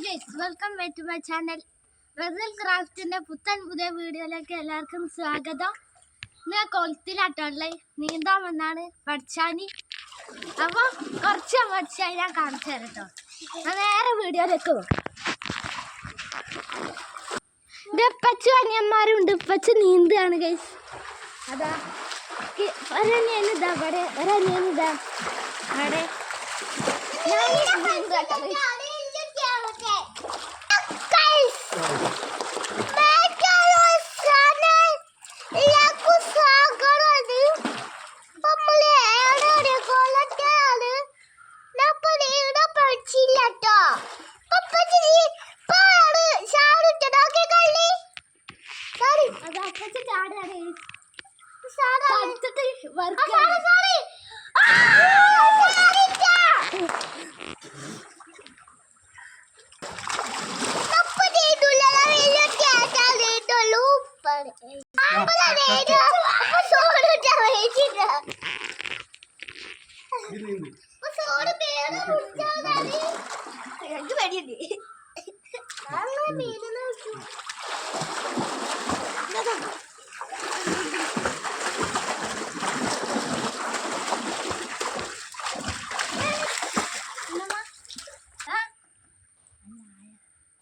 Hi guys, welcome back to my channel. Rasal ക്രാഫ്റ്റിന്റെ പുതിയ വീഡിയോയിലേക്ക് എല്ലാവർക്കും സ്വാഗതം. ഇന്ന് കൊളത്തിലാട്ടുള്ള നീന്താൻ വന്നാണ് പഠിച്ചാനി. അപ്പോൾ കുറച്ച് പഠിച്ചാൽ ഞാൻ കാണിച്ചു തരാം കേട്ടോ. ഞാൻ വേറെ വീഡിയോയിലേക്ക് പോകും. ഇത് ഇപ്പച്ചും അനിയന്മാരുണ്ട്. ഇപ്പച്ച് നീന്താണ് ഗൈസ്. അതാ ഒരനിയനിതാ അവിടെ, ഒരനിയനിതാ അവിടെ.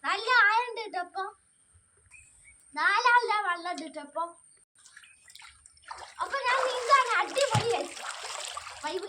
നല്ല ആയുണ്ട് കേട്ടപ്പോ, നാലാളുടെ വെള്ളം ഇട്ടപ്പോ. അപ്പൊ ഞാൻ നീന്താണ് അടിപൊളിയായി വൈബ്.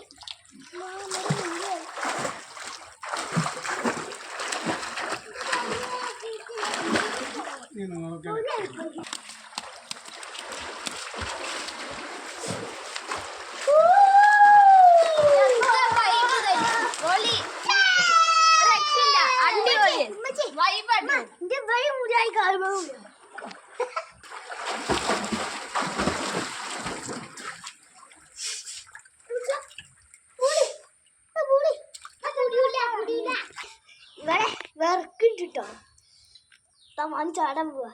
ഇവിടെ വെറുക്കിട്ടോ തമാൻ ചാടാൻ പോവാ.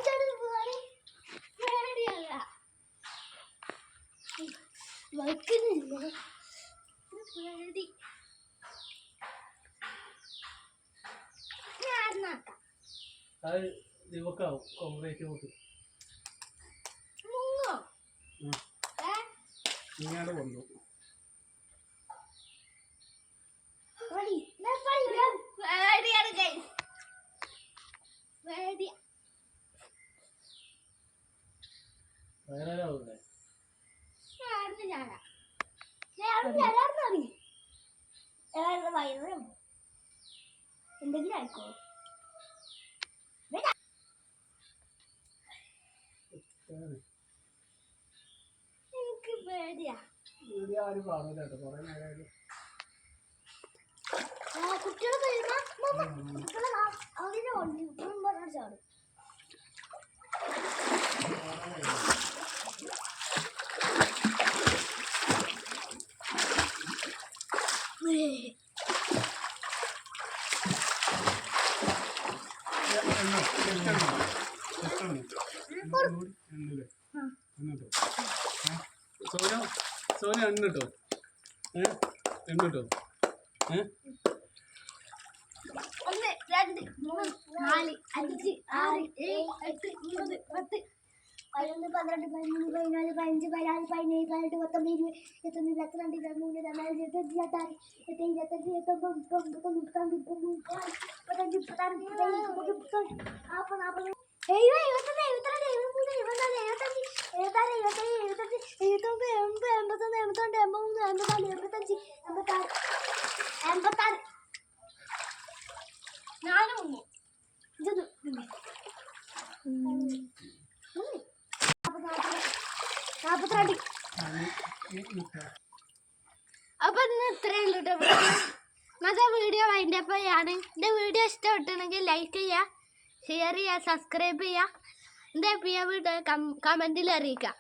ചാടാൻ പോവാണ് വെറുക്കുന്നില്ല. എന്തെങ്കിലും ആയിക്കോ. എനിക്ക് പേടിയാ. കുട്ടികളെ അതിനെ ചാടും. സോന എണ്ണിട്ടോ, എണ്ണിട്ടോ. 1 2 3 4 5 6 7 8 9 10 11 12 13 14 15 16 17 18 19 20 21 22 23 അപ്പൊ ഇന്ന് ഇത്രയുള്ളൂ കേട്ടോ. മറ്റേ വീഡിയോ വൈൻഡപ്പ് ചെയ്യാണ്. എൻ്റെ വീഡിയോ ഇഷ്ടപ്പെട്ടുണ്ടെങ്കിൽ ലൈക്ക് ചെയ്യുക, ഷെയർ ചെയ്യുക, സബ്സ്ക്രൈബ് ചെയ്യുക. എൻ്റെ പ്രിയ വീഡിയോ കമൻറ്റിൽ അറിയിക്കുക.